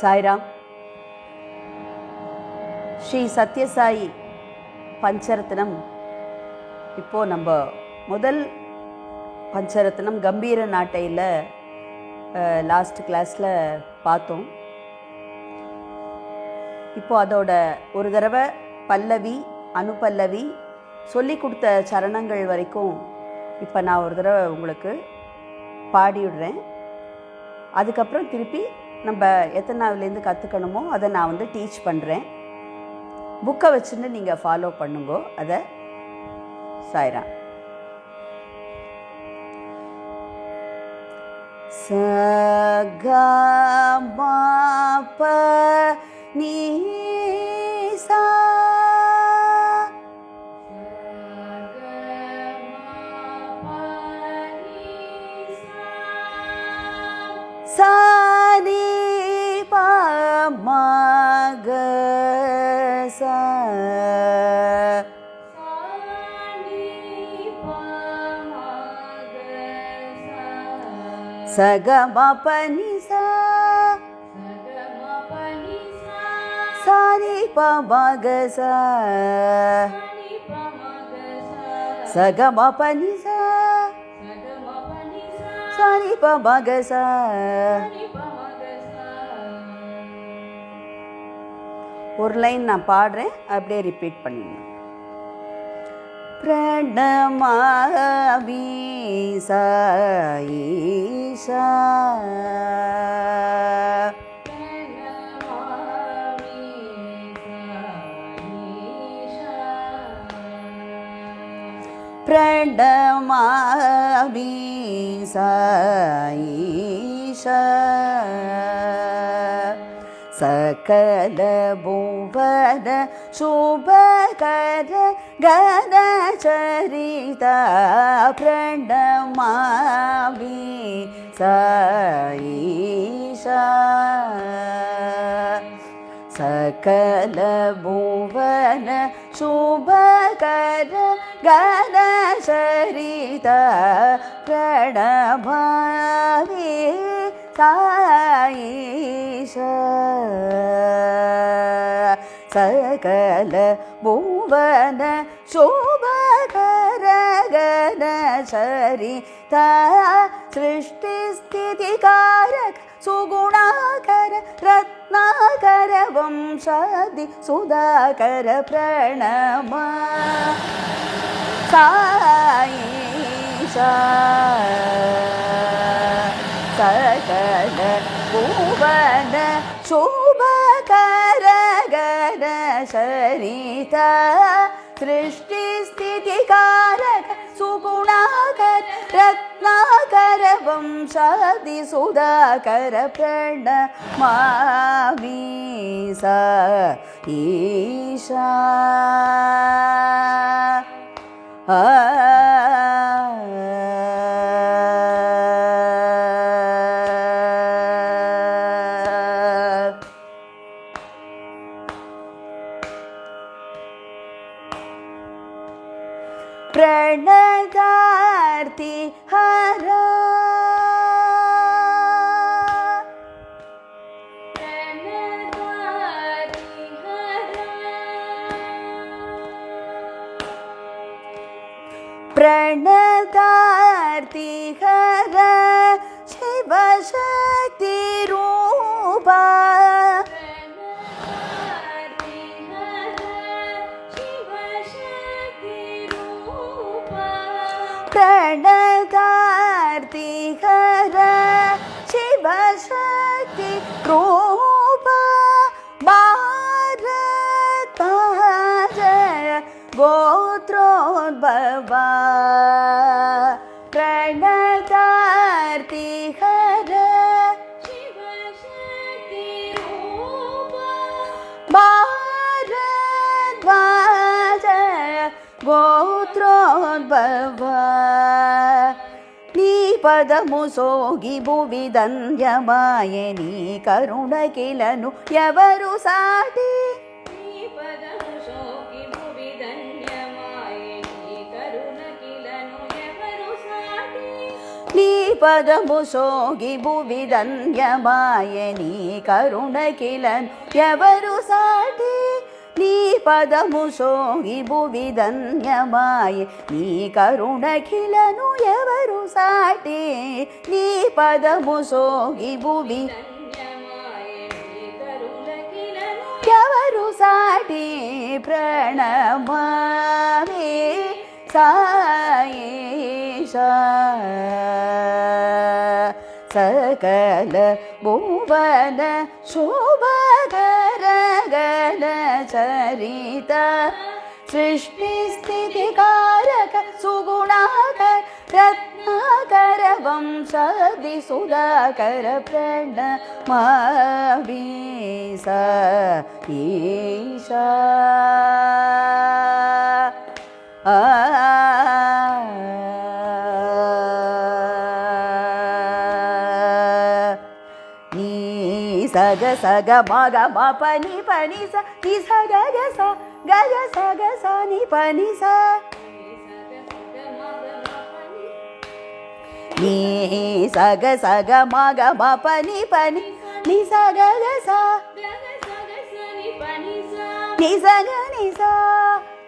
சாய்ராம். ஸ்ரீ சத்யசாயி பஞ்சரத்னம். இப்போது நம்ம முதல் பஞ்சரத்னம் கம்பீர நாட்டையில் லாஸ்ட் கிளாஸில் பார்த்தோம். இப்போது அதோட ஒரு தடவை பல்லவி அனுபல்லவி சொல்லி கொடுத்த சரணங்கள் வரைக்கும் இப்போ நான் ஒரு தடவை உங்களுக்கு பாடிவிடுறேன். அதுக்கப்புறம் திருப்பி நம்ம எத்தனாவிலேருந்து கற்றுக்கணுமோ அதை நான் டீச் பண்ணுறேன். புக்கை வச்சுட்டு நீங்கள் ஃபாலோ பண்ணுங்கோ. அதை சாய்ராம். ச க ம ப நீ சா சா நீ ப ம க சா ச க ம ப நீ சா சா நீ ப ம க சா ச க ம ப நீ சா சா நீ ப ம க சா. ஒரு லைன் நான் பாடுறேன், அப்படியே ரிப்பீட் பண்ணிடணும். பிரணமாமி சாயீஷா பிரணமாமி சாயீஷா சகல புவன சுபகர கணச்சரிதா பிரணமாமி சாயீஷா சகல புவன சுபகர கணச்சரிதா பிரணமாமி சாயீஷா சகல புவன சோபகர கணச்சரிதா சிருஷ்டி ஸ்திதி காரக சுகுணாகர ரத்னாகர வம்சாதி சுதாகர பிரணமா சாயீஷா சகல புவன சோபகர கணச்சரிதா சிருஷ்டி ஸ்திதி காரக சுகுணாகர ரத்னாகர வம்சாதி சுதாகர பிரணமாமி சாயீஷா. प्रणदार्ति हरा प्रणदार्ति हरा शिव शक्ति रूपा प्रणदार्ति हर शिव शक्ति रूपा भारत जय गोत्रोद्भवा प्रणदार्ति हर शिव शक्ति रूपा भारत जय गोत्रोद्भवा नी पदमु सोगी भुवि धन्यमाये नी करुण किलनु एवरु साटी नी पदमु सोगी भुवि धन्यमाये नी करुण किलनु एवरु साटी నీ పదము సోగి భువి ధన్యమాయే నీ కరుణకిలను ఎవరు సాటి నీ పదము సోగి భువి ధన్యమాయే నీ కరుణకిలను ఎవరు సాటి నీ పదము సోగి భువి ఎవరు సాటి ప్రణమామి సాయేశా సకల భువన శోభకర గణ చరిత సృష్టి స్థితి కారక సుగుణాకర రత్నాకర వంశాది సుధాకర ప్రణమామి సాయేశా నీ సగ సగ మగ మ పని పని స ని స గగ స గ స ని పని స నీ సగ సగ మగ మ పని పని ని స గగ స ని స గ ని స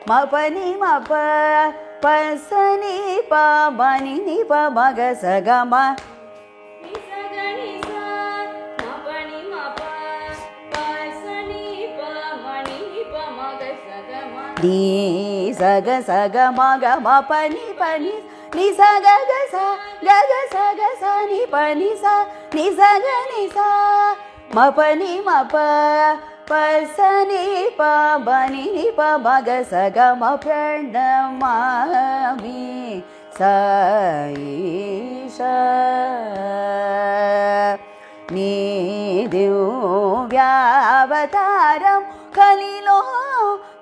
మ పని మ ప ప స ని ప మ ని ని ప మ గ స గ మ నీ సగ సగ మగ మ పని పని ని స గగ స ని పని స ని స గ ని స మ పని మ ప ప స ని ప మ ని ని ప మ గ స గ మ ప్రణమామి సాయేశా నీ దివ్యావతారం కలిలో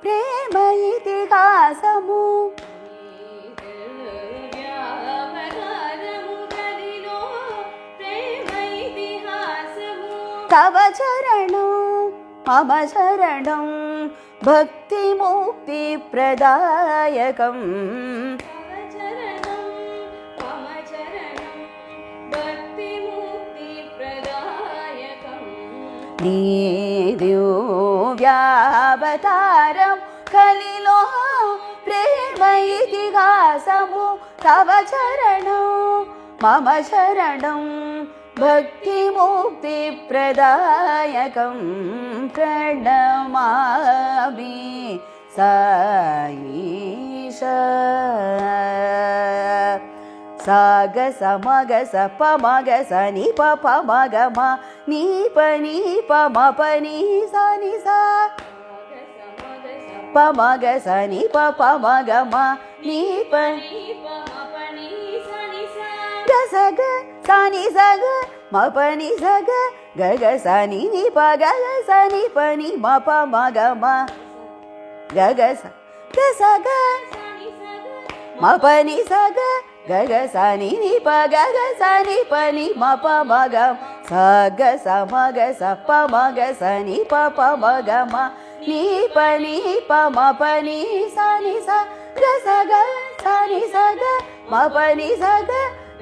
ప్రేమ ఇతిహాసము తవ చరణం మమ శరణం భక్తి ముక్తి ప్రదాయకం నీ దివ్యావతారం కలిలో ప్రేమ ఇతిహాసము తవ చరణం మమ శరణం భక్తి ముక్తి ప్రదాయకం ప్రణమామి సాయేశా సాగ సమగ స ప మగ స ని ప ప మగ మ ని ప ని ప మ ప ని స ని స ప మగ స ని ప ప మగ మ ని ప గ స గ స ని స గ మ ప ని స గ గ గ స ని ని ప గ గ స ని ప ని మ ప మగ మ గ గ స గ మ ప ని స గ గ గ స ని ని ప గ గ స ని ప ని మ ప మ గ స గ స మ గ స ప మ గ స ని ప ప మ గ మ ని ప మ ప ని స ని స గ స గ స ని స గ మ ప ని స గ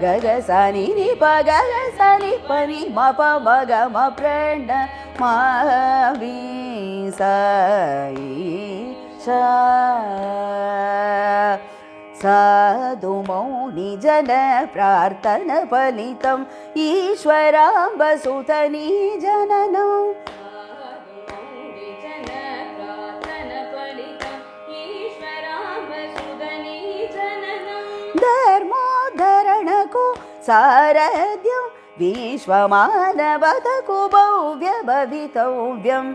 గ గ స ని ని ప గ గ స ని ప ని మ ప మ గ మ ప్రణమామి సాయేశా సాధు మౌని జన ప్రార్థన ఫలితం ఈశ్వరాంబ సుతనీ జననం ధర్మోద్ధరణకు సారథ్యం విశ్వమానవతకు భవ్య భవితవ్యం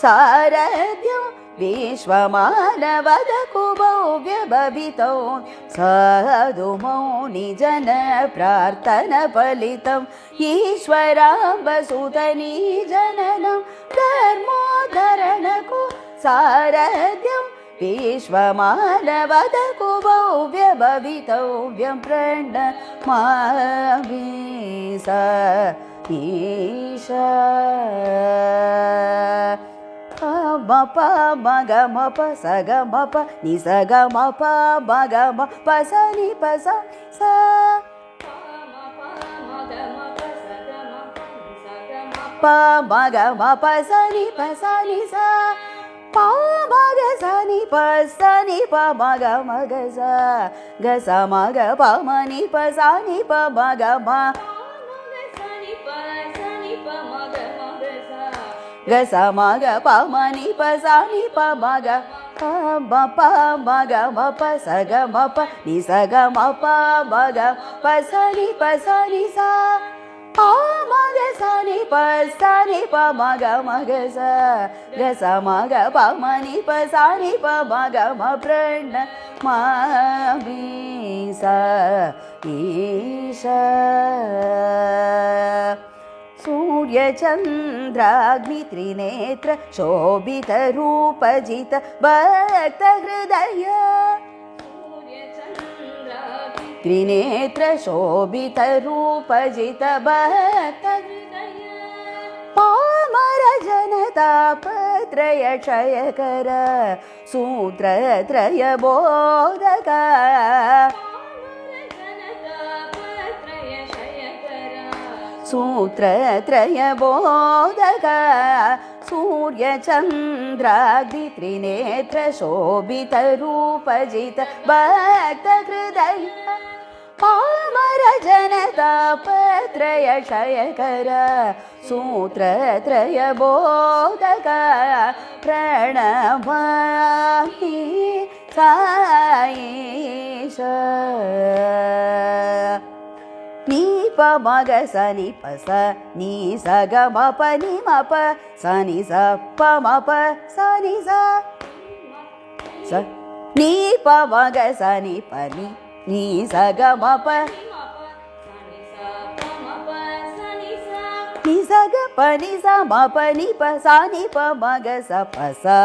సారథ్యం విశ్వమానవతకు భవ్య భవితవ్యం సాధు మౌని జన ప్రార్థన ఫలితం ఈశ్వరాంబ సుతనీ జననం ధర్మోద్ధరణకు సారథ్యం విశ్వమానవతకు భవ్య భవితవ్యం ప్రణమామి సాయేశా pa ma ga ma pa sa ga ma pa ni sa ga ma pa ma ga ma pa sa ni pa sa sa pa ma ga ma pa sa ni sa pa ma ga sa ni pa ma ga sa ga sa ma ga pa ma ni pa ma ga ma ga sa ma ga pa ma ni pa ma ga pa ma ga ma pa sa ga ma pa ni sa ga ma pa ma ga pa sa ni sa pa ma ga sa ni pa ma ga sa ma ga pa ma ni pa ma ga ma prana ma vi sa isha सूर्य चंद्राग्नि त्रिनेत्र शोभित रूपजित भक्त हृदय त्रिनेत्र शोभित रूपजित भक्त हृदय Palmer जनतापत्रय क्षयकर सूत्रत्रय बोधक सूत्रत्रय बोधक सूर्य चंद्राग्नि त्रिनेत्र शोभित रूपजित भक्त हृदय Palmer जनतापत्रय क्षयकर सूत्रत्रय बोधक प्रणमामि Saish ni pa ma ga sa ni pa sa ni sa ga ma pa ni ma pa sa ni sa pa ma pa sa ni sa sa ni pa ma ga sa ni pa ni sa ga ma pa ni sa ga pa ni sa ma pa ni pa sa ni pa ma ga sa pa sa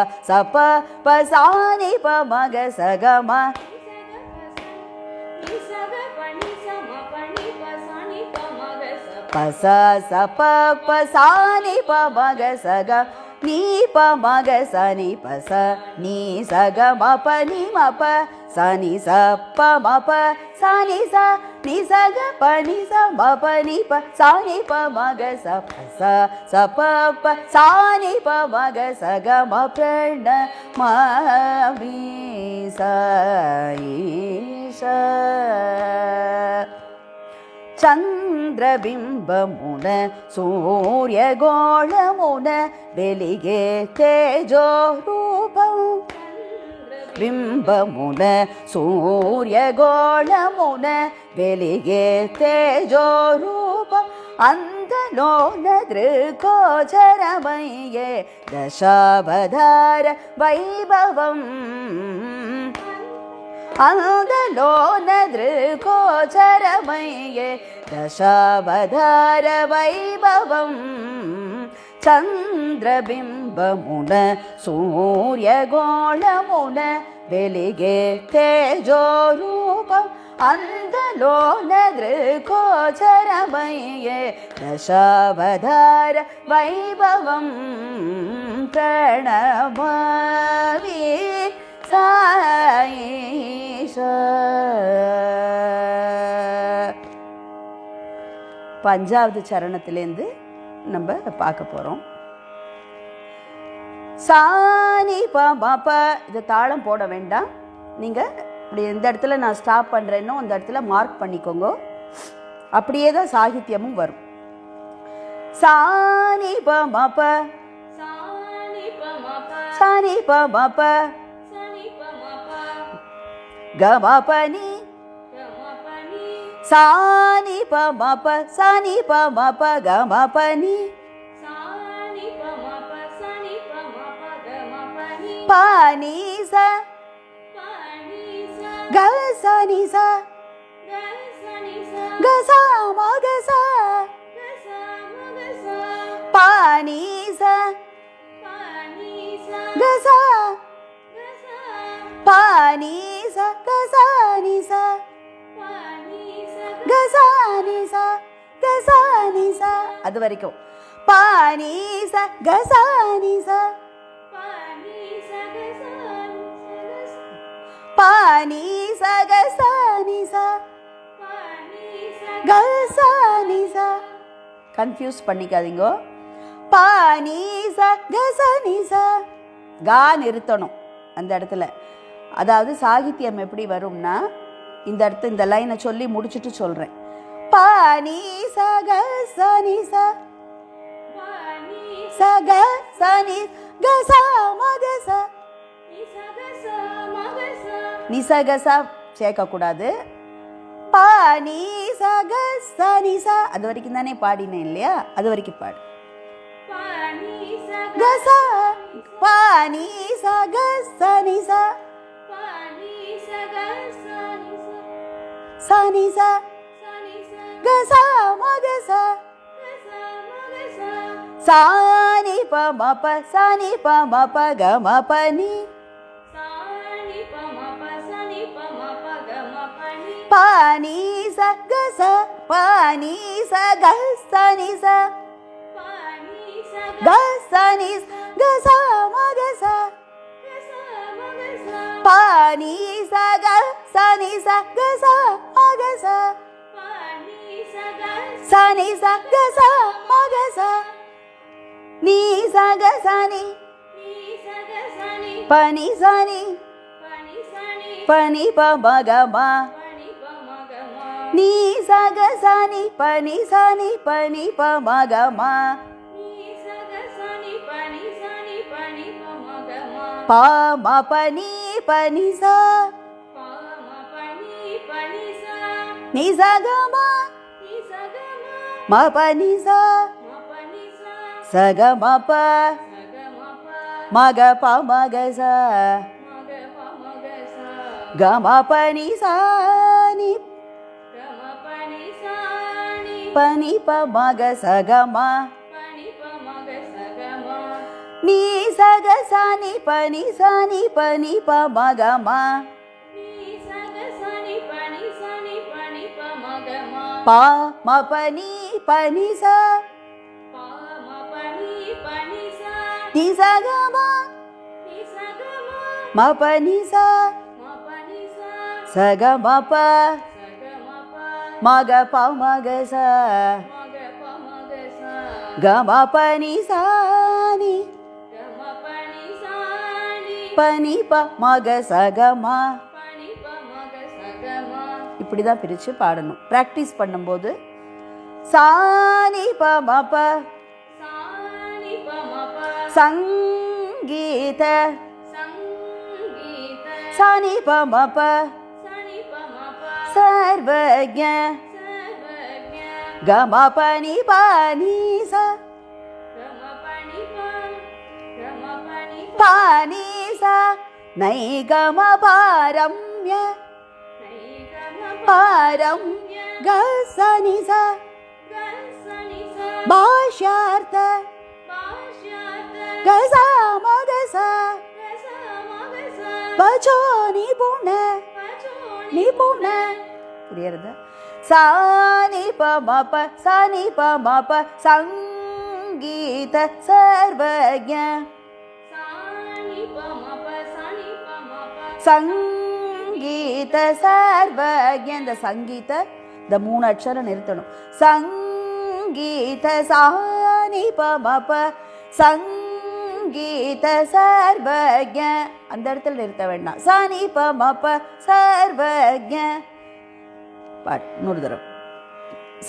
ni pa ma ga sa ga ma pa sa pa sa ni pa ma ga sa ga ni pa ma ga sa ni pa sa ni sa ga ma pa ni ma pa sa ni sa pa ma pa sa ni sa ga pa ni sa ma pa ni pa sa ni pa ma ga sa pa sa ni pa ma ga sa ga ma prana ma vi sa isha ಚಂದ್ರಬಿಂಬಮುನ ಸೂರ್ಯಗೋಳಮುನ ಬೆಲಿಗೆ ತೇಜೋ ರೂಪಂ ಬಿಂಬಮುನ ಸೂರ್ಯಗೋಳಮುನ ಬೆಲಿಗೆ ತೇಜೋ ರೂಪಂ ಅಂದಲೋನ ದೃಕೋಚರಮಯ್ಯೆ ದಶಾವತಾರ ವೈಭವಂ अंदलोन दृकोचरमये दशावतार वैभवं चंद्रबिंबमुन सूर्यगोळमुन वेलिगे तेजोरूपं अंदलोन दृकोचरमये दशावतार वैभवं प्रणमामि சாயிஷா. பஞ்சாவது சரணத்திலேருந்து நம்ம பார்க்க போகிறோம். சாணி பாப்ப இது தாளம் போட வேண்டாம். நீங்கள் இப்படி இந்த இடத்துல நான் ஸ்டாப் பண்ணுறேன்னோ அந்த இடத்துல மார்க் பண்ணிக்கோங்க. அப்படியே தான் சாகித்யமும் வரும். சாணி பாப்ப சாணி பாப்ப கமபனி சாணி பமப சாணி பமப கமபனி பானிச கசனிச கசமகச பானிச கச பானிச கசனிச கசனிச கசனிச அது வரைக்கும் பானிச கசனிச பானி சகசானி சா கசானி சா. கன்ஃபியூஸ் பண்ணிக்காதீங்க. பானி சகசானி சா. கா நிறுத்தணும் அந்த இடத்துல. அதாவது சாகித்யம் எப்படி வரும்னா, இந்த இடத்து இந்த லைனை சொல்லி முடிச்சுட்டு சொல்றேன். பானி சகசானி சா சகசானி கசா மகசா. நிசகசா சேர்க்கக்கூடாது. பானி சகசானி சா அது வரைக்கும் தானே பாடினேன் இல்லையா, அது வரைக்கும் பாடு. கசா பானி சகசானி சா சானி சா கசா மகசா சானி பமப சானி பமப கமபனி பானி சகச பானி சகசனி ச கசனி கசா மகசா பானி சகசனி ச கசா மகசா சனி ச கசா மகசா நீ சகசனி பனி சனி பனி பமகமா நீ சகசனி பனி சனி பனி பமகமா பாம பனி பனி சா நீ சகமா ம பனி சா சகமப மக பமகசா கமபனி சானி பனி பமக சகமா நீ சகசானி பனி சானி பனி பமகமா பாம பனி பனி சா நீ சகமா ம பனி சா சகமப மக பமகசா கமபனி சானி பனி பமக சகமா. இப்படிதான் பிரிச்சு பாடணும். பிராக்டிஸ் பண்ணும்போது சானி பமப சங்கீத சானி பமப சர்வஜ கமபனி பானி சா பானி சா நைகம பாரம்ய பாரம் கசனி சா பாஷ்யார்த்த கசா மகசா பச்சோ நிபுண நிபுண. புரியுறதா? சானி பமப சானி பமப சங்கீத சர்வஜ சங்கீத சர்வஜ. இந்த சங்கீத இந்த 3 அட்சரம் நிறுத்தணும். சங்கீத சானி பமப சங்கீத சர்வஜ அந்த இடத்துல நிறுத்த வேண்டாம். சானி பமப சர்வஜ பாட் இன்னொரு தடவை.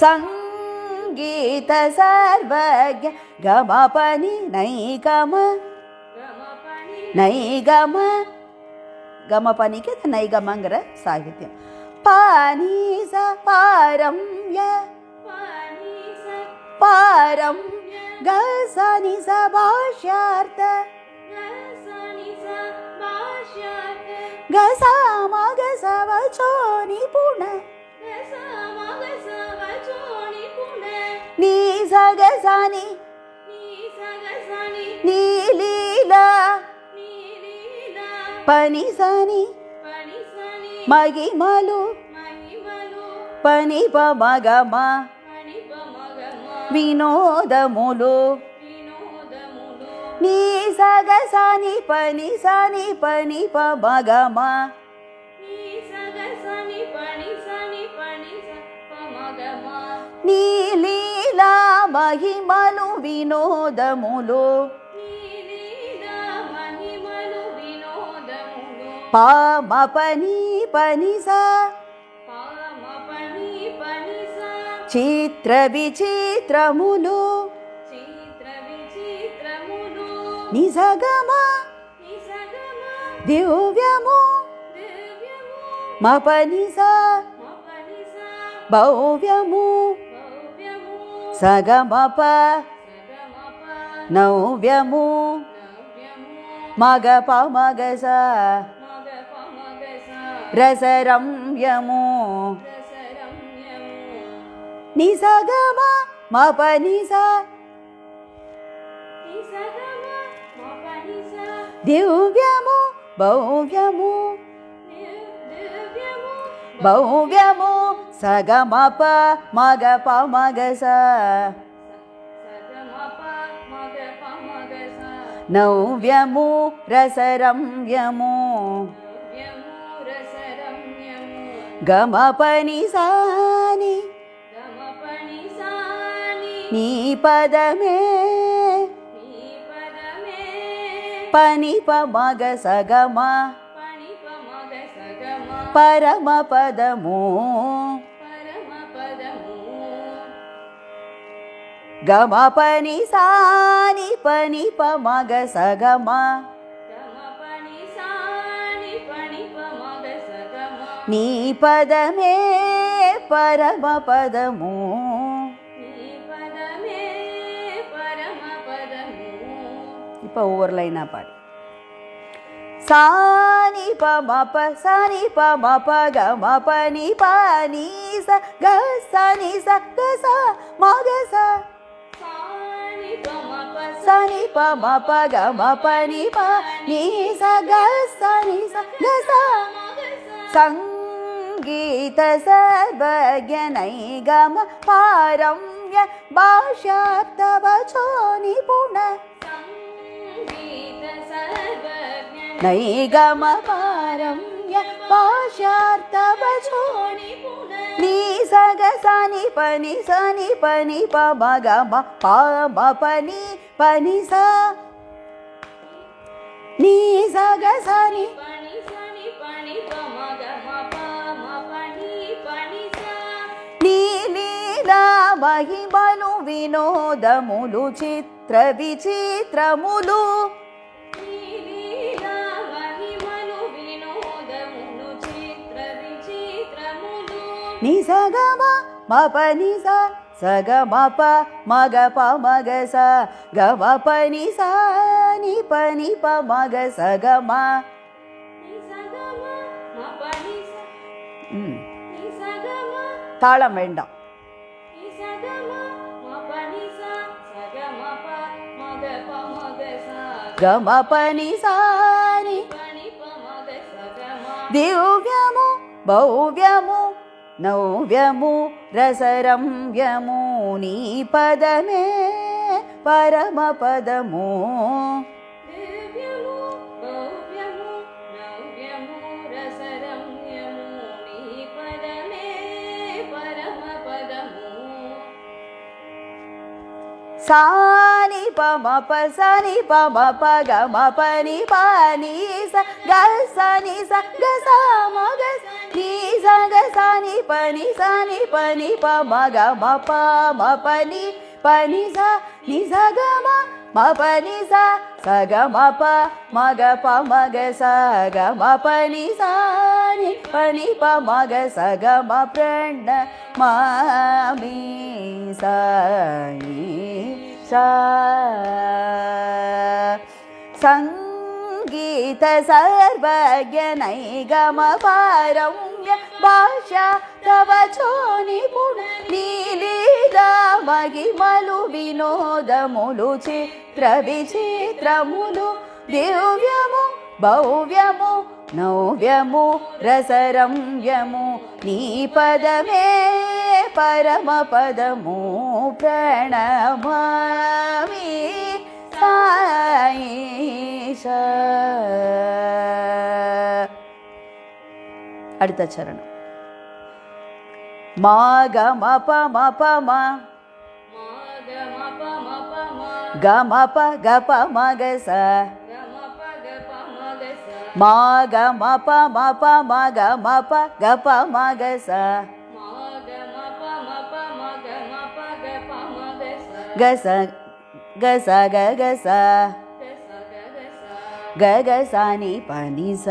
சங்கீத சர்வஜ கமபனி நைகம நைகம கமபனிக்கு நைகமங்கிற சாகித்யம். பானி ச பாரம்ய பாரம் கசனி ச பாஷ்யார்த்த கசா மகச வச்சோ நிபுண நீ சகசானி நீலீலா பனி சனி மகிமலு பனி பமகமா வினோதமுலு நீ சகசானி பனி சனி பனி பமகமா నీ లీలా మహిమలు వినోదములు పామ పని పనిసా చిత్ర విచిత్రములు నిజగమ దివ్యము మపనిసా భవ్యము సగమప నవ్యము మగప మగస రసరమ్యము నిసగమ మపనిస దివ్యము భవ్యము భవ్యము సగమప మగప మగస నవ్యము రసరమ్యము గమపని సాని నీ పదమే పనిప మగ సగమ పరమ పదము గమ పని సాని పనిప మగ సగమ నీ పదమే పరమ పదము இப்போ ஒவ்வொரு லைனா பாடி சானி ப மப சானி ப மப க மப நீ ப நீ ச க ச நீ ச க ச ம க ச சானி ப மப க மப நீ ப நீ ச க ச நீ ச க ச சங்கீத சர்வஜ நைகம பாரம்ய பாஷார்த்தவசோ நிபுண நைகம பாரம்ய பாஷார்த்தவசோ நீ சக சனி பனி சனி பனி ப மக ம ப ம பனி பனி ச நீ சக சனி నీ లీలా మహిమలు వినోదములు చిత్ర విచిత్రములు నిసగమ మపనిస సగమప మగప మగస గమపనిస నిపనిప మగ సగమ தாளம் வேண்டாம். గమ పని సాని దివ్యము భవ్యము నవ్యము రసరమ్యము నీ పదమే పరమ పదము సాని ప మ ప సని ప మ ప గ మ ప ని ప ని స గ స ని స గ స మ గ ని స గ స ని ప ని స ని ప ని ప మ గ మ ప మ ప ని ప ని స ని స గ మ మ ప ని స స గ మ ప మ గ ప మ గ స గ మ ప ని స ని ప ని ప మ గ స గ మ ప్రణ్ మామి సాయి సంగీత సర్వజ్ఞ నైగమ పారమ్య భాషా తవచో నిపుణ నీలీలా మహిమలు వినోదములు చిత్ర విచిత్రములు దివ్యము భవ్యము నవ్యము రసరమ్యము నీ పదమే పరమ పదము ప్రణమామి సాయిష. அடுத்த சரணம். மா க ம ப ம ப ம க ம ப க ப ம க ச மா க ம ப ம ப ம க ம ப க ப ம க ச க ச க ச க க ச க க ச நி ப நி ச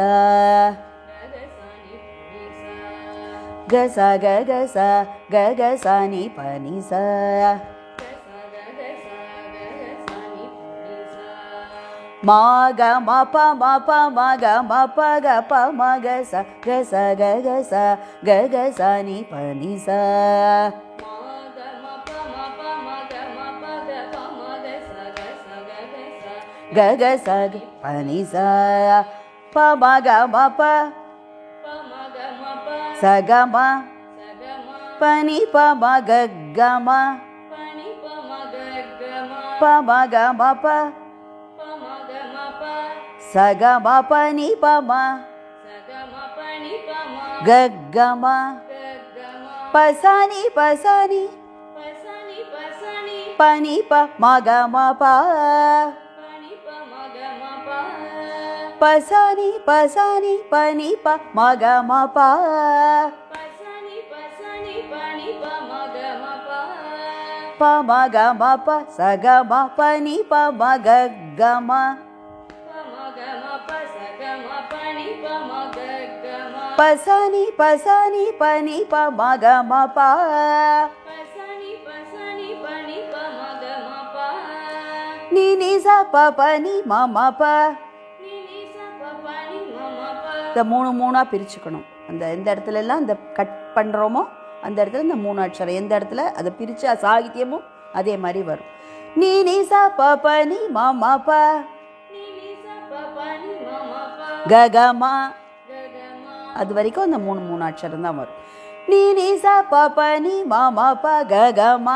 க ச க க ச க க ச நி ப நி ச மா க ம ப ம ப ம க ம ப க ப ம க ச க ச க க ச க க ச நி ப நி ச க க ச ப நி ச ப ம க ம ப ச க ம ப நி ப ம க க ம ப ம க ம ப ச க ம ப நி ப ம க க ம ப ச நி ப ச நி ப நி ப ம க ம ப ப ச நி ப ச நி ப நி ப ம க ம ப ப ம க ம ப ச க ம ப நி ப ம க க ம ப ச நி ப ச நி ப நி ப ம க ம ப நி நி ச ப ப நி ம ம ப இந்த மூணு மூணா பிரிச்சுக்கணும். அந்த எந்த இடத்துல எல்லாம் இந்த கட் பண்ணுறோமோ அந்த இடத்துல இந்த மூணு அக்ஷரம் எந்த இடத்துல அதை பிரித்து சாகித்யமும் அதே மாதிரி வரும். நீ நீ ச ப ப நி ம ம ப க க ம அது வரைக்கும் அந்த மூணு மூணு அக்ஷரம் தான் வரும். நீ நீ ச ப ப நி ம ம ப க க ம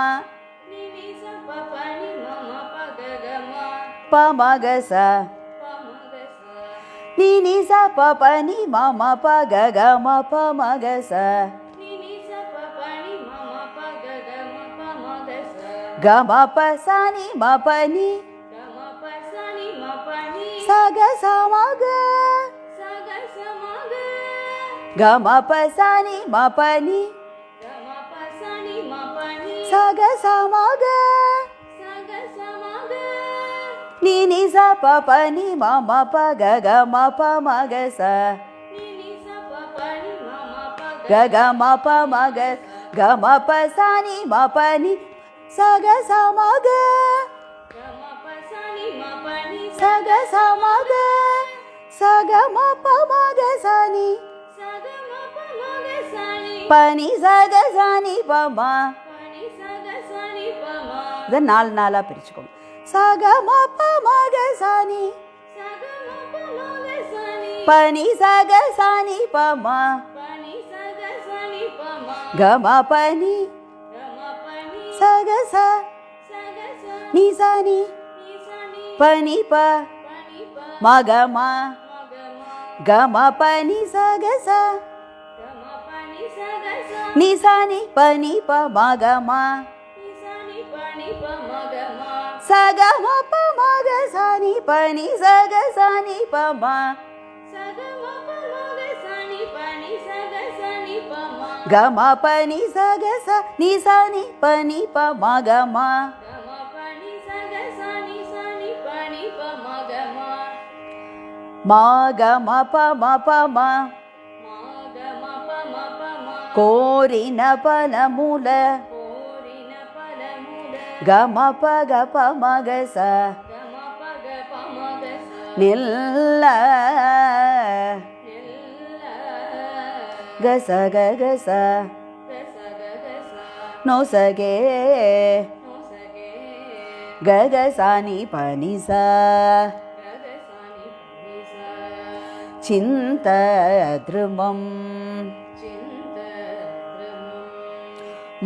ப ம க ச நீ நீ ச ப ப நி ம ம ப க க ம ப ம க ச க ம ப ச நி ம ப நி ச க ச ம க க ம ப ச நி ம ப நி ச க ச ம க நீ நீ ச ப ப நி ம ம ப க க ம ப ம க ச க க ம ப ம க க ம ப ச நி ம ப நி ச க ச ம க ச க ச ம க ச க ம ப ம க ச நி ப நி ச க ச நி ப ம இதை நாலு நாளாக பிரிச்சுக்கோங்க. ச க ம ப ம க ச நி ப நி ச க ச நி ப ம க ம ப நி ச க ச நி ச நி ப நி ப ம க ம க ம ப நி ச க ச நி ச நி ப நி ப ம க ம ச க ம ப ம க ச நி ப நி ச க ச நி ப ம க ம ப நி ச க ச நி ச நி ப நி ப ம க ம மா க ம ப ம ப ம கோரின பல மூல க ம ப க ப ம க ச நில்ல க ச க க ச நோ ச கே க க ச நி ப நி ச சிந்த த்ருமம்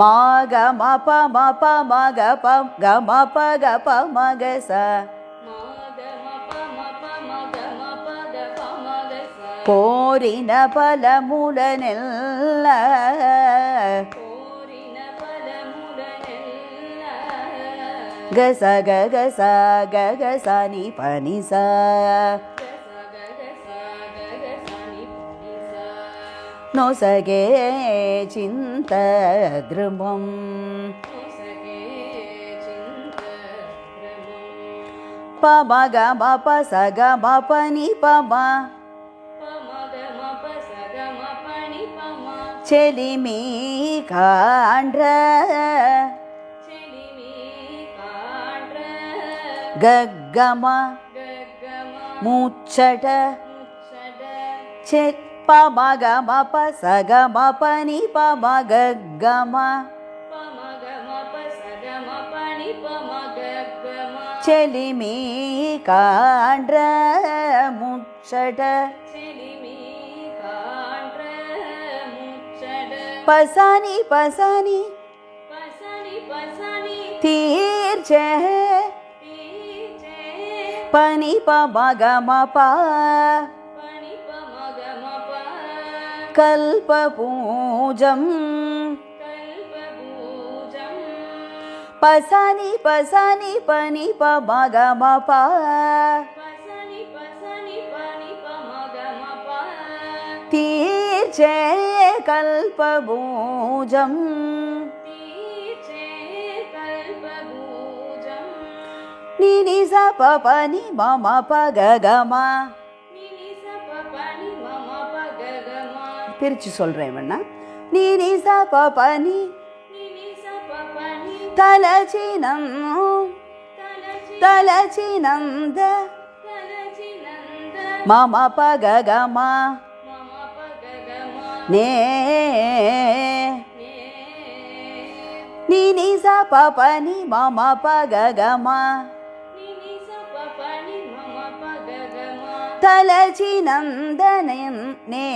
மா க ம ப ம ப ம க ப க ம ப க ப ம க ச கோரின பல மூல நெல்ல गस गस गस नि पनि सा नोसगे चिंत द्रुमं प म ग म प स ग म प नि प म चेलिमी कांड्र गगम मुच्चट प म ग म प स ग म प नि प म गगम चेलिमी कांड्र मुच्चट पसानी पसानी तीर्चे पनि प म ग म प कल्पपूजं पसानी पसानी पनि प म ग म प तीर्चे कल्पभूजं नि नि स प प नि म म प ग ग म பிரிச்சு சொல்றேன் வேணா நீ நீ ச ப ப நி தலச்சினம் தலச்சினந்த மம ப க க ம நே நீ நீ ச ப ப நி மம ப க க ம தலச்சினந்தனே நே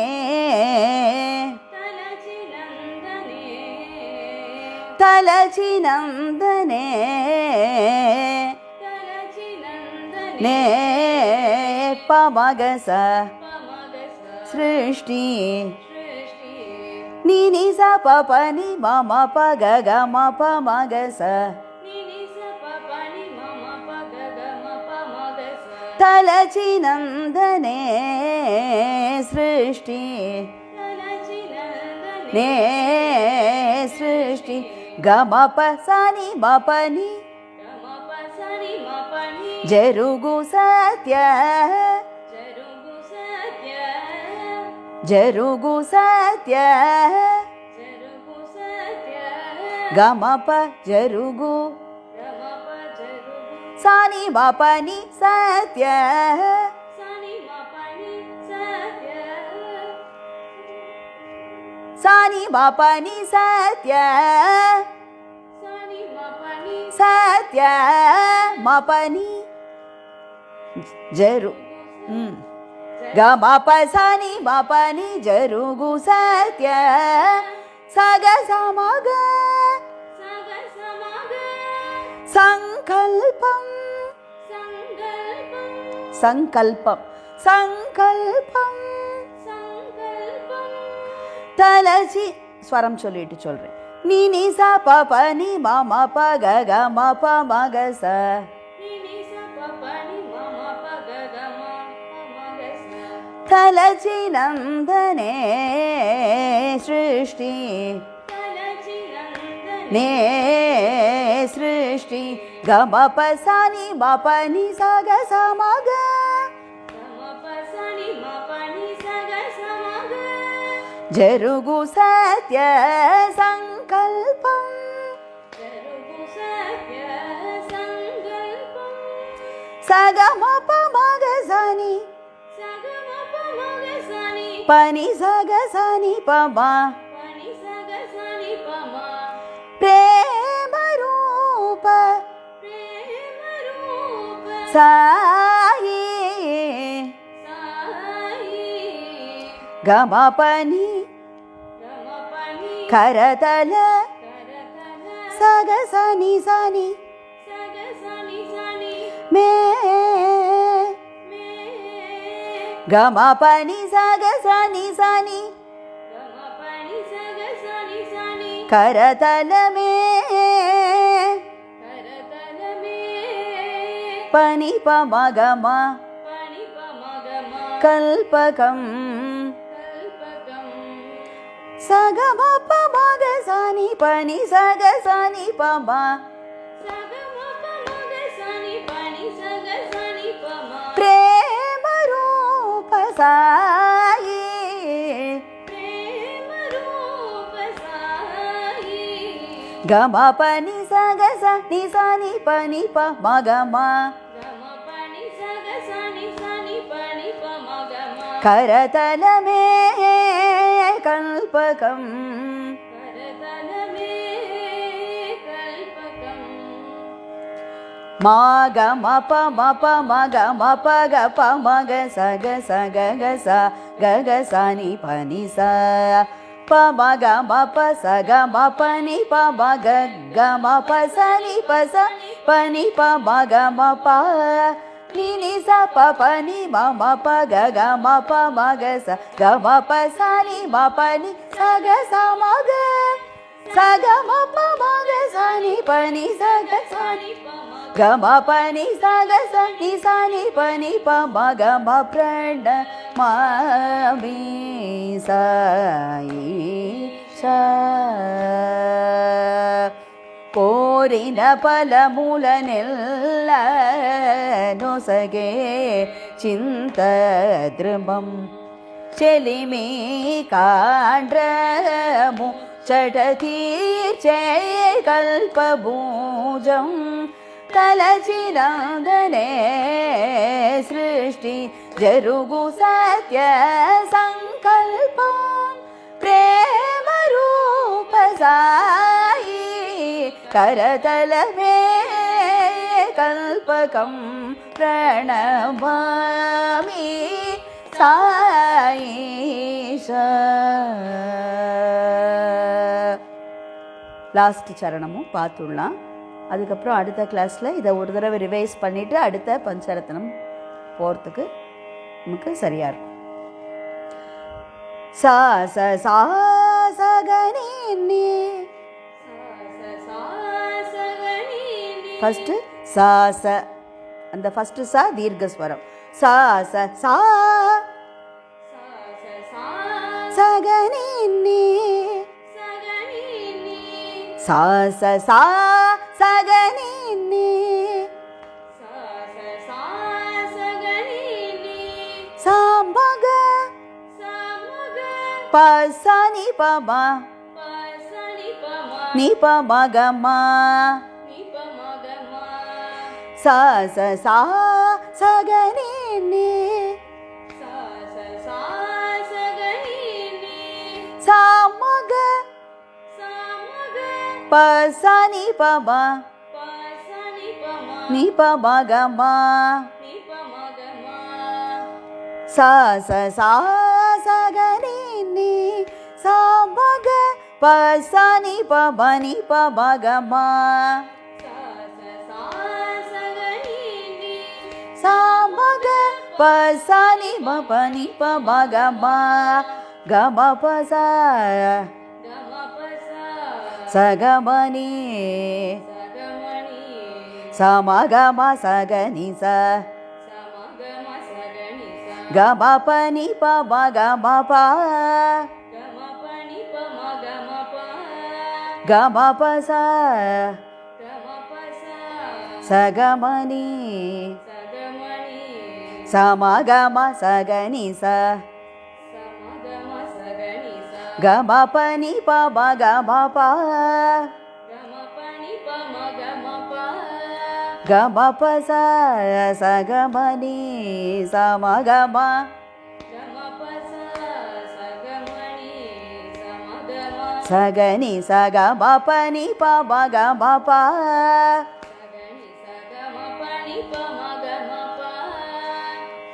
தலச்சினந்தனே நே பமகச சிருஷ்டி நீ நீ ச ப ப நி ம ம ப க க ம ப மகச தலச்சினந்தனே சிருஷ்டி நே சிருஷ்டி க ம ப ச நி ம ப நி ஜருகு சத்ய ஜருகு சத்ய க ம ப ஜருகு சானி ம ப நி சத்ய சானி ம ப நி சத்ய சத்ய ம ப நி ஜரு க ம ப ச நி ம ப நி ஜருகு சத்ய சக சமக சங்கல்பம் சங்கல்பம் சங்கல்பம் தலசி ஸ்வரம் சொல்லிட்டு சொல்றேன் நீ நீ ச ப ப நி ம ம ப க க ம ப ம க ச தலச்சினந்தனே சிருஷ்டி நே சிருஷ்டி க ம ப ச நி ம ப நி ச க ச ம க ஜருகு சத்ய சங்கல்பம் சக ம ப ம க ச நி ப நி ச க ச நி ப ம பிரேம ரூப சாயி க ம ப நி கரதல சக ச நி ச நி மே க ம ப நி ச க ச நி ச நி करतल में பனி பமகமா கல்பகம் சகம பமக சனி பனி சக சனி பமா प्रेम रूप साई गम पनि सग सनि सनि पनि प मगमा करतल में कल्पकम मग मप मप मग मप ग प मग सग सग ग सा ग ग सा नि प नि सा प मग मप सग मप नि प मग ग मप सा नि प सा प नि प मग मप नि नि सा प प नि म म प ग ग म प मग सा ग म प सा नि म प नि सा ग सा मग सा ग म प मग सा नि प नि सा ग सा नि ग म प नि सा ग सा नि सा नि प नि प म ग म प्रण मामि साई सा कोरिन फलमूलनेल्ल नोसगे चिन्तद्रुमं चलिमे काण्ड्रमु चटतीर्चे कल्पभूजं तलचिरांगने सृष्टि जरुगु सत्य संकल्पं प्रेम रूप साई करतल में कल्पकं प्रणमामि साईशा லாஸ்ட் சரணமும் பார்த்துடலாம். அதுக்கப்புறம் அடுத்த கிளாஸில் இதை ஒரு தடவை ரிவைஸ் பண்ணிவிட்டு அடுத்த பஞ்சரத்னம் போகிறதுக்கு நமக்கு சரியாக இருக்கும். சா ச சா சகனி ஃபஸ்ட்டு சா ச, அந்த ஃபஸ்ட்டு சா தீர்க்கஸ்வரம். சா ச சா சகனி சா ச சா சகனி சாமக ப ச நி ப ம நி ப ம க ம சா ச சா சகனி சாமக ப ச நி ப ம நி ப ம க ம சா ச சா சகனி சாமக ப ச நி ப ம நி ப ம க ம சாமக ப ச நி ம ப நி ப ம க ம க ம ப ச சகமணி சமகம சகனி ச கம ப நி ப ம க ம ப கம ப ச சகமணி சமகம சகனி ச கம ப நி ப ம க ம ப கம ப ச சகமணி சமகம சகனி சகம ப நி ப ம க ம ப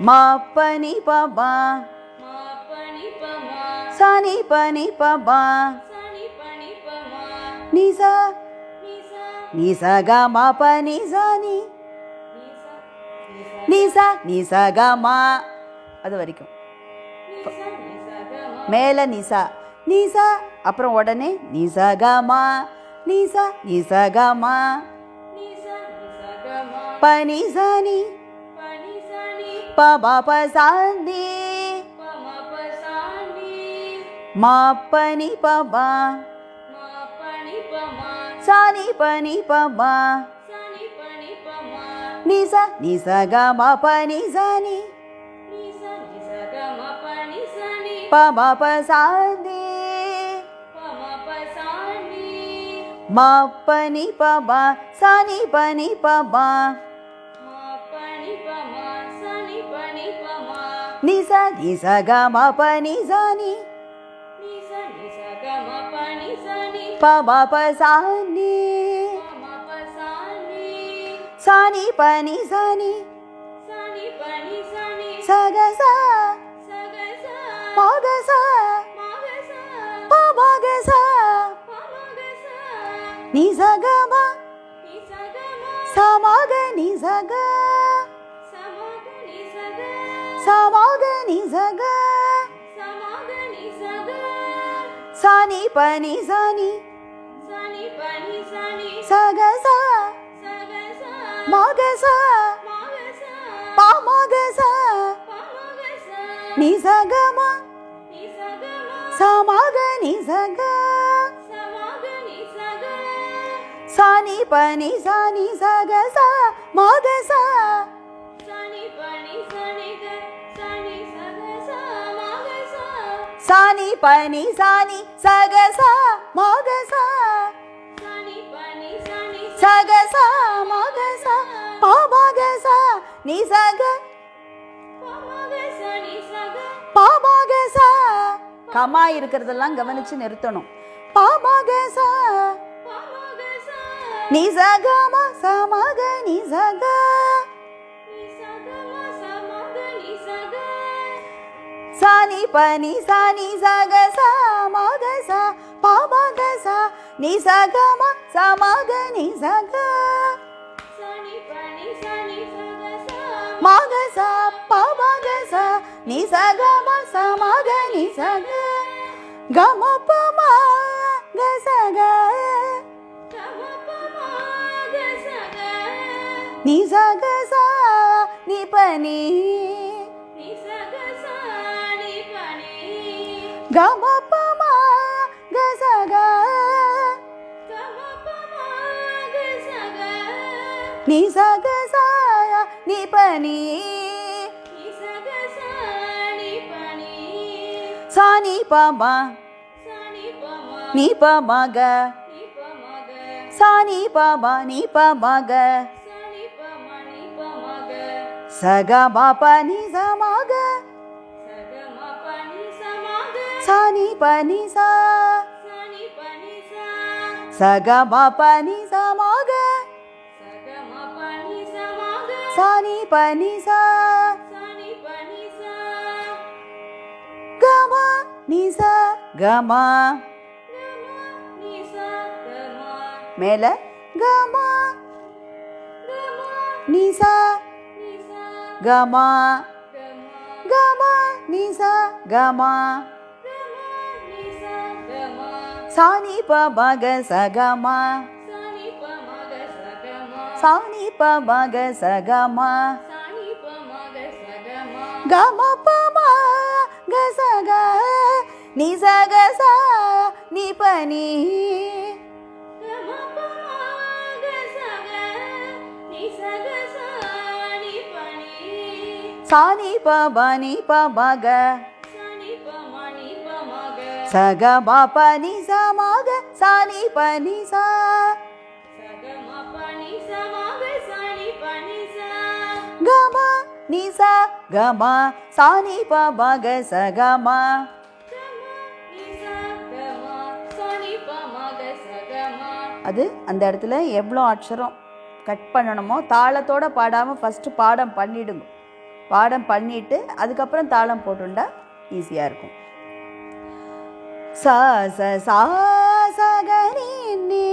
ம ப நி ப ம ச நி ப நி ப ம நி ச நி ச க ம ப நி ச நி நி ச நி ச க ம அது வரைக்கும் மேலே நிசா நிசா அப்புறம் உடனே நி ச க ம நி ச நி ச க ம பனி சனி ப ப ப சாந்தி மா பனி ப பா சானி பனி ப பா நிச நிச க ம பனி சனி ப ப ப சாந்தி மா பனி ப பா சானி பனி ப பா நிச நிச க ம பனி சனி ப ப ப சானி சானி பனி சனி சக ச மக ச ப மக ச நி சக ம சமக நி சக சமக நி சக சானி பனி சானி சக ச மக ச ப மக ச நி சக ம சமக நி சக சானி பனி சானி சக ச மக ச சானி பனி சானி சக ச மக ச சக ச மக ச ப மக ச நி சக ப மக ச கமா இருக்கிறதெல்லாம் கவனிச்சு நிறுத்தணும். ப மக ச நி சக ம ச மக நி சக சானி பனி சானி சக ச மக ச ப மக ச நி சக ம ச மக நி சக மக ச ப மக ச நி சக ம ச மக நி சக க ம ப ம க சக நி சக ச நி பனி க ம ப ம க சக நி சக ச நி பனி சானி ப ம நி ப ம க சானி ப ம நி ப ம க சக ம ப நி ச ம க சானி பனி சா சக ம பனி ச ம க சானி பனி சா க ம நி ச க ம மேல க ம நி ச க ம க ம நி ச க ம சானி ப மக சக ம சானி ப மக சக ம க ம ப ம க சக நி சக ச நி பனி சானி ப ப நி ப மக சக ம பனி ச மக சானி பனி ச க ம நி ச க ம சானி ப மக சக ம அது அந்த இடத்துல எவ்வளோ அக்ஷரம் கட் பண்ணணுமோ தாளத்தோட பாடாமல் ஃபஸ்ட்டு பாடம் பண்ணிடுங்க. பாடம் பண்ணிட்டு அதுக்கப்புறம் தாளம் போட்டுண்டா ஈஸியாக இருக்கும். சா ச சா ச க நி நி.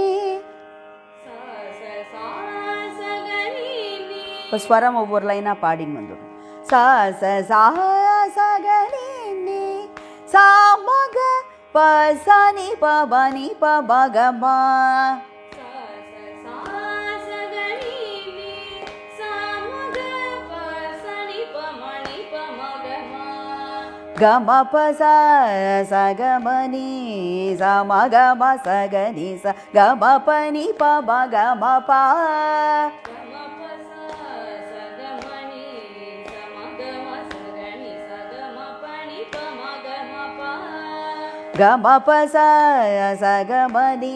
இப்போ ஸ்வரம் ஒவ்வொரு லைனாக பாடின்னு வந்துடும். சா ச சா ச க நி நி சா ம க ப ச நி ப ப நி ப ப க ம. சா கமபசா சகமனி சமகம சகனி ச கமபனி பம கமபா கமபசா சகமனி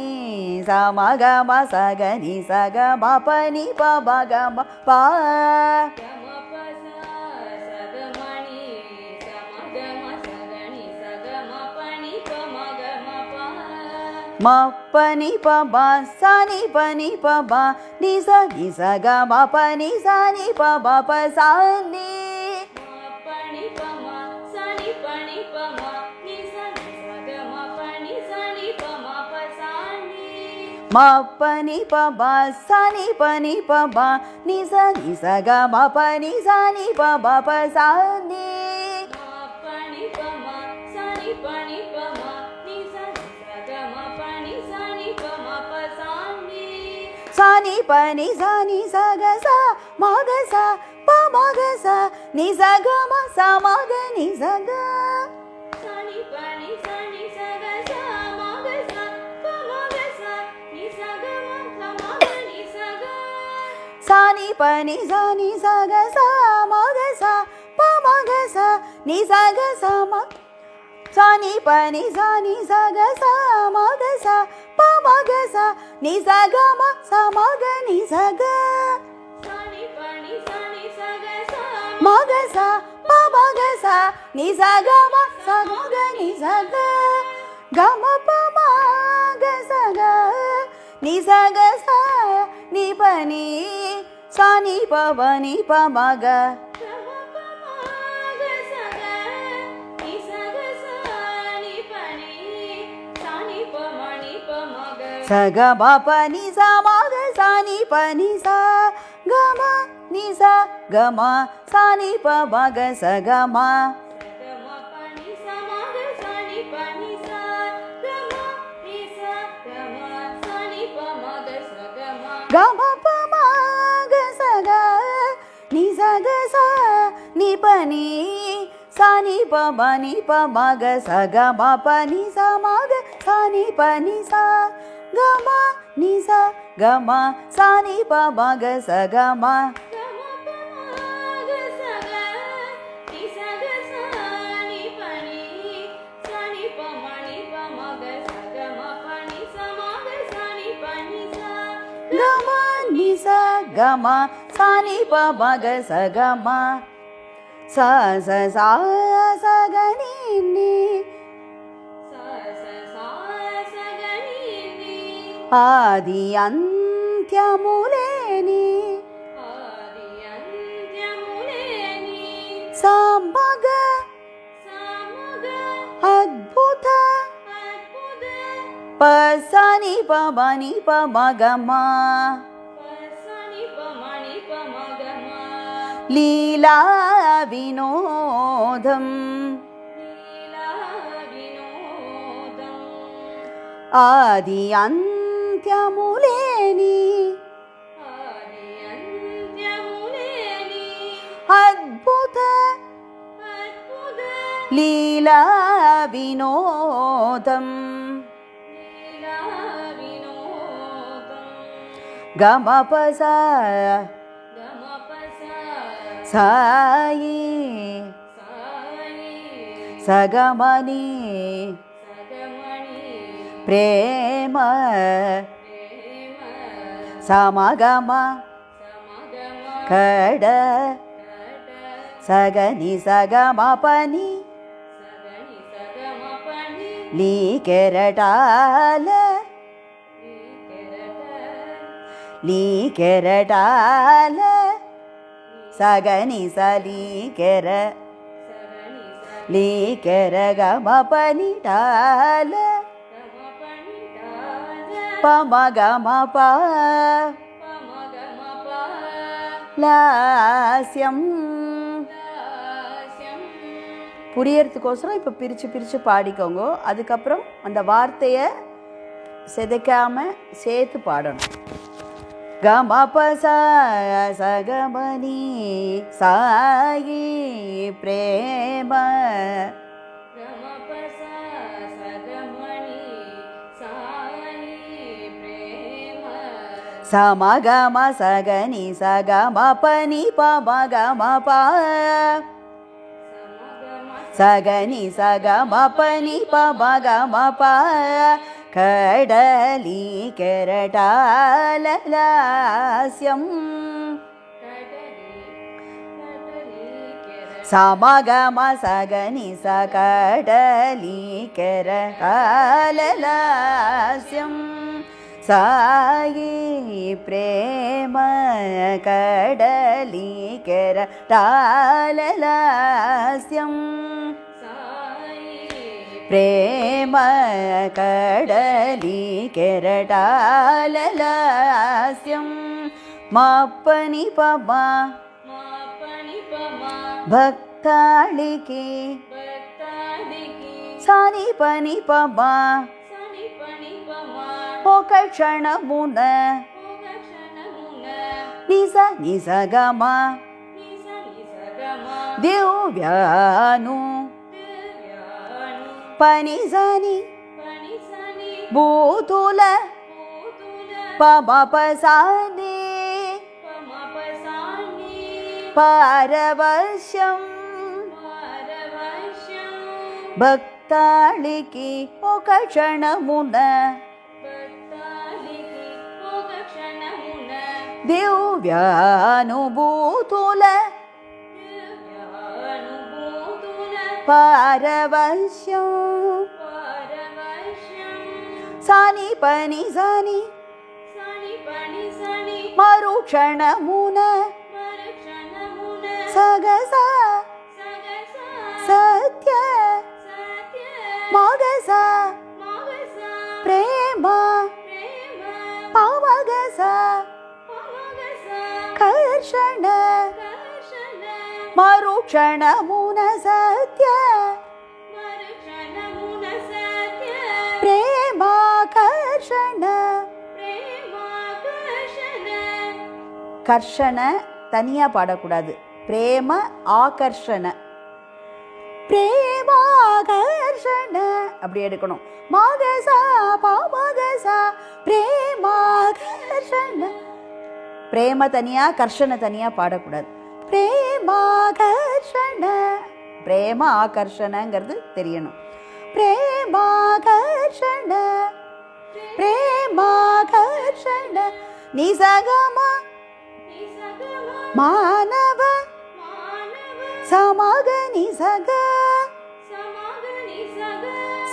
சமகம சகனி சகமபனி பம கமபா மப்பனி பபா சனி பனி பபா நிச நிச கமபனி சனி பபா பசானி மப்பனி பமா சனி பனி பமா நிச நிச கமபனி சனி பமா பசானி மப்பனி பபா சனி பனி பபா நிச நிச கமபனி சனி பபா பசானி மப்பனி பமா சனி பனி பமா சானி பனி சானி சகசா மகசா பமகசா நிசகம சமக நிசக சானி பனி சானி சகசா மகசா பமகசா நிசகம சமக நிசக சானி பனி சானி சகசா மகசா பமகசா நிசக சம சானி பனி சானி சகசா மகசா பமகசா நிசகம சமக நிசக சானி பனி சானி சகசா மகசா பமகசா நிசகம சமக நிசக கமப மகசக நிசகசா நிபனி சானி பவனி பமக சகம பனி சமக சானி பனி சா கம நிசா கம சானி பமக சகம சகம பனி சமக சானி பனி சா கம நிசா கம சானி பமக சகம கம பமக சக நிசக சா நிபனி சானி பமனி பமக சகம பனி சமக சானி பனி சா கம நிசா கம சானி பமக சகம கம நிசா கம சானி பமக சகம சா ச சா சகனி நி ஆதி அந்தியமுலேனி சமக அத்புத பசனி பமனி பமகமா லீலா வினோதம் ஆதி அந்தியமுலேனி அத்புத லீலா வினோதம் கமபசா சாயி சகமணி பிரேம சமகம கட சகனி சகமபனி லீ கெரடால லீ கெரடால சகனி சலீ கெர லீ கெர கமபனிடால பமகமப லாஸ்யம். புரியறதுக்கோசரம் இப்போ பிரித்து பிரித்து பாடிக்கோங்க. அதுக்கப்புறம் அந்த வார்த்தையை செதைக்காமல் சேர்த்து பாடணும். கமபசா சகமணி சாயி பிரேம సమగమ సగని సగమ పని పమగమ ప సగని సగమ పని పమగమ ప கடலி கெரடாலலாஸ்யம் சமகம சகனி சகடலி கெரடாலலாஸ்யம் சாயி பிரேம கடலி கெரடாலலாஸ்யம் பிரேம கடலி கெரடாலலாஸ்யம் மாப்பனி பமா பக்தாளிகி சானி பனி பமா ఒక క్షణమున నిజ నిజగమ దివ్యాను పనిజని భూతుల పమపసాని పారవశ్యం భక్తాళికి ఒక క్షణమున దివ్యానుభూతుల పారవశ్యం సాని పని సాని మరుక్షణమున సగస సత్య మగస ప్రేమ పవగస కర్షణ మరుక్షణమున సత్య ప్రేమ కర్షణ கர்ஷண தனியாக பாடக்கூடாது. பிரேம ஆகர்ஷண பிரேமாகர்ஷண அப்படி எடுக்கணும். மகசா பாமகசா பிரேமாகர்ஷண. பிரேம தனியாக கர்ஷண தனியாக பாடக்கூடாது. பிரேமாகர்ஷண பிரேம ஆகர்ஷணங்கிறது தெரியணும். பிரேமாகர்ஷண பிரேமாகர்ஷண நிசகம மானவ சமக நிசக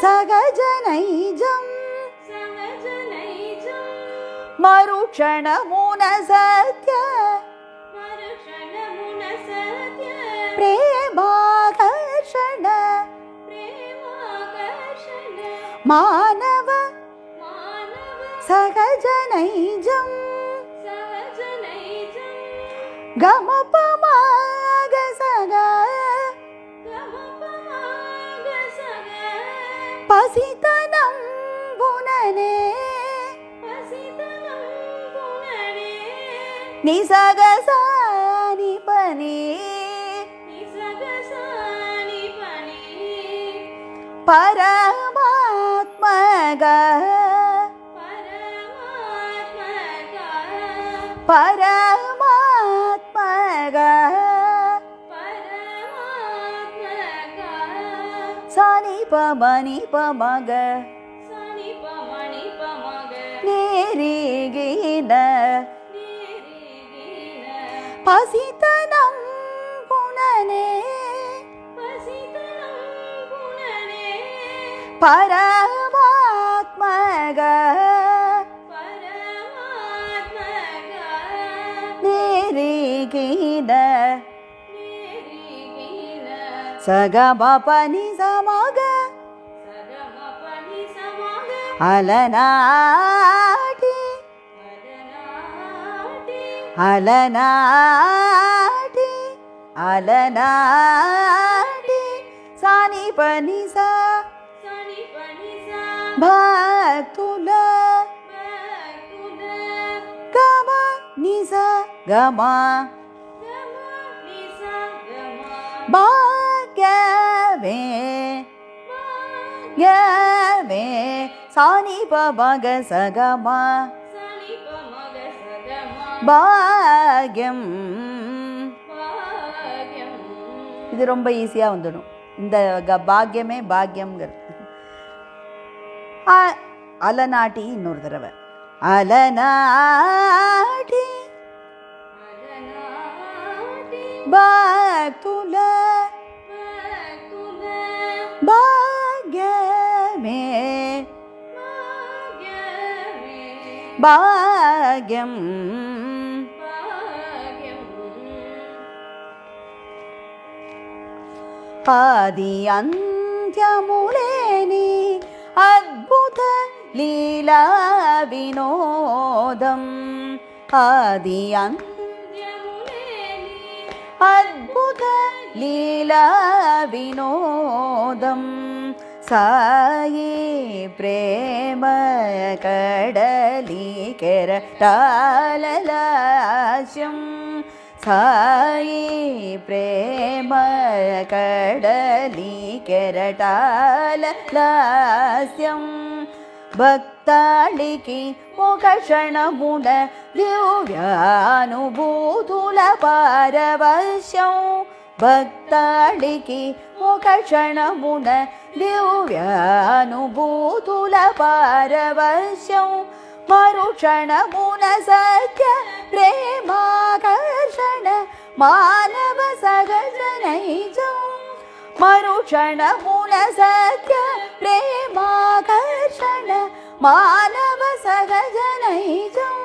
சகஜனைஜம் மருக்ஷணமுன சத்ய பிரேமாகர்ஷண மானவ சகஜனைஜம் கமபமாக சக பசிதனம் புனனே நிசகசானி பனி பரமாத்மக பரமாத்மக சானி பமனி பமக நேரிகின பசிதனம் புனனே பரமாத்மக நேரிகின சகமபனி சமக அலநாடி அலநாடி அலநாடி சானி பனி சா பக்துல கம நிச கம பாக்யவே யவே சானி பமக சகம பாக்யம். இது ரொம்ப ஈஸியாக வந்துடும். இந்த பாக்யமே பாக்யம்ங்கிறது. அலநாட்டி இன்னொரு தடவை. அலநாட்டி பாக்துல பாக்யமே பாக்யம். ஆதி அந்தியமுலேனி அத்புத லீலா வினோதம். ஆதி அத்புத லீலா வினோதம். சாயி பிரேம கடலி கெரட்டாலலாஸ்யம். சாயி பிரேம கடலி கெரட்டாலலாஸ்யம். భక్తాళికి ఒక క్షణమున దివ్యానుభూతుల పారవశ్యం. భక్తాళికి ఒక క్షణమున దివ్యానుభూతుల పారవశ్యం. మరుక్షణమున సత్య ప్రేమాకర్షణ మానవ సహజ నైజం. మరుక్షణమున సత్య ప్రేమాకర్షణ మానవ సహజ నైజం.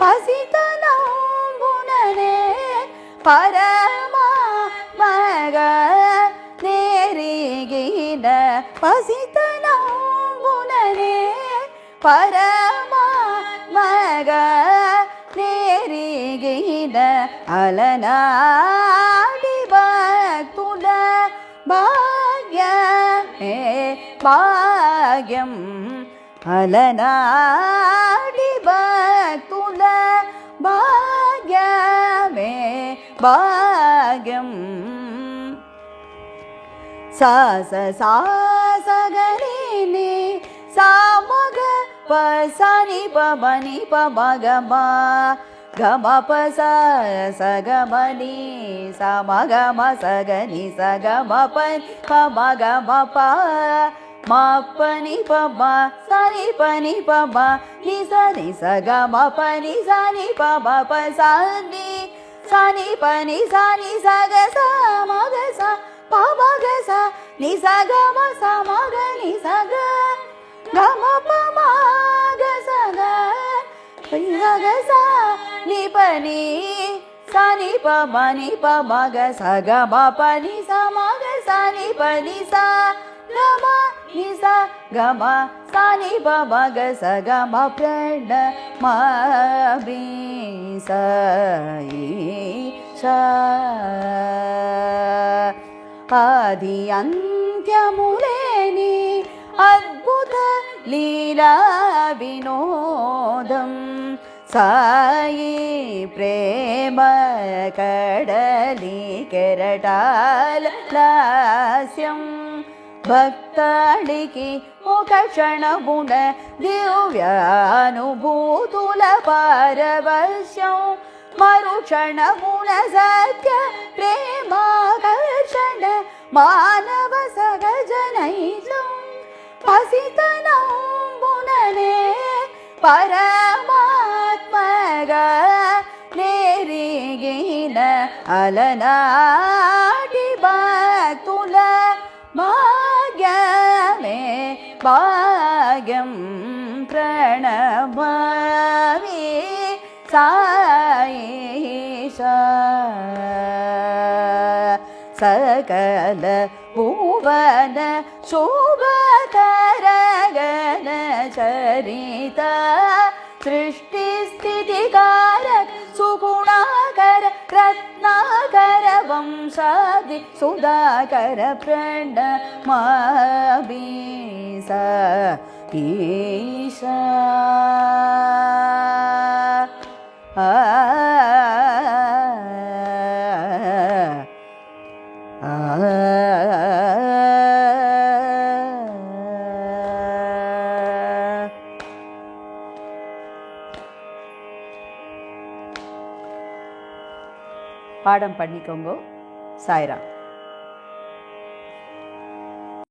పసితనంబుననే పరమాత్మగ నేరిగిన. పసితనంబుననే పరమాత్మగ నేరిగిన. అలనాడి భక్తుల భాగ్యమే భాగ్యం. అలనాడి భక్తుల భాగ్యమే భాగ్యం. సాస సాసగని సామగ పసని పమని పమగమా గమ పస సగమని సమగమ సగని సగమ పని పమగమ ప మపని పమ సని పని పమ ని సని సగమ పని సని పమ పసని సని పని సని సగ సమగ స పమగ స ని సగమ సమగ ని సగ గమ పమగ సగ సగ స ని పని సని పమని పమగ సగమ పని సమగ సని పని స గమ ని స గమ సని పమగ సగమ ప్రణమామి సాయిషా. ఆది అంత్యములేని అద్భుత లీలా వినోదం. సాయి ప్రేమ కడలి కెరటాలలాస్యం. భక్తాళికి ఒక క్షణమున దివ్యానుభూతుల పారవశ్యం. మరుక్షణమున సత్య ప్రేమాకర్షణ మానవ సహజ నైజం. పసితనంబుననే పరమాత్మగ నేరిగిన. అలనాటి భక్తుల భాగ్యమే భాగ్యం. ప్రణమామి సాయిషా. సకల భువన శోభకరగణ చరిత. సృష్టి స్థితికారక సుగుణాకర రత్నాకర వంశాది సుధాకర ప్రణమామి సాయిషా. பாடம் பண்ணிக்கோங்க. சாய்ராம்.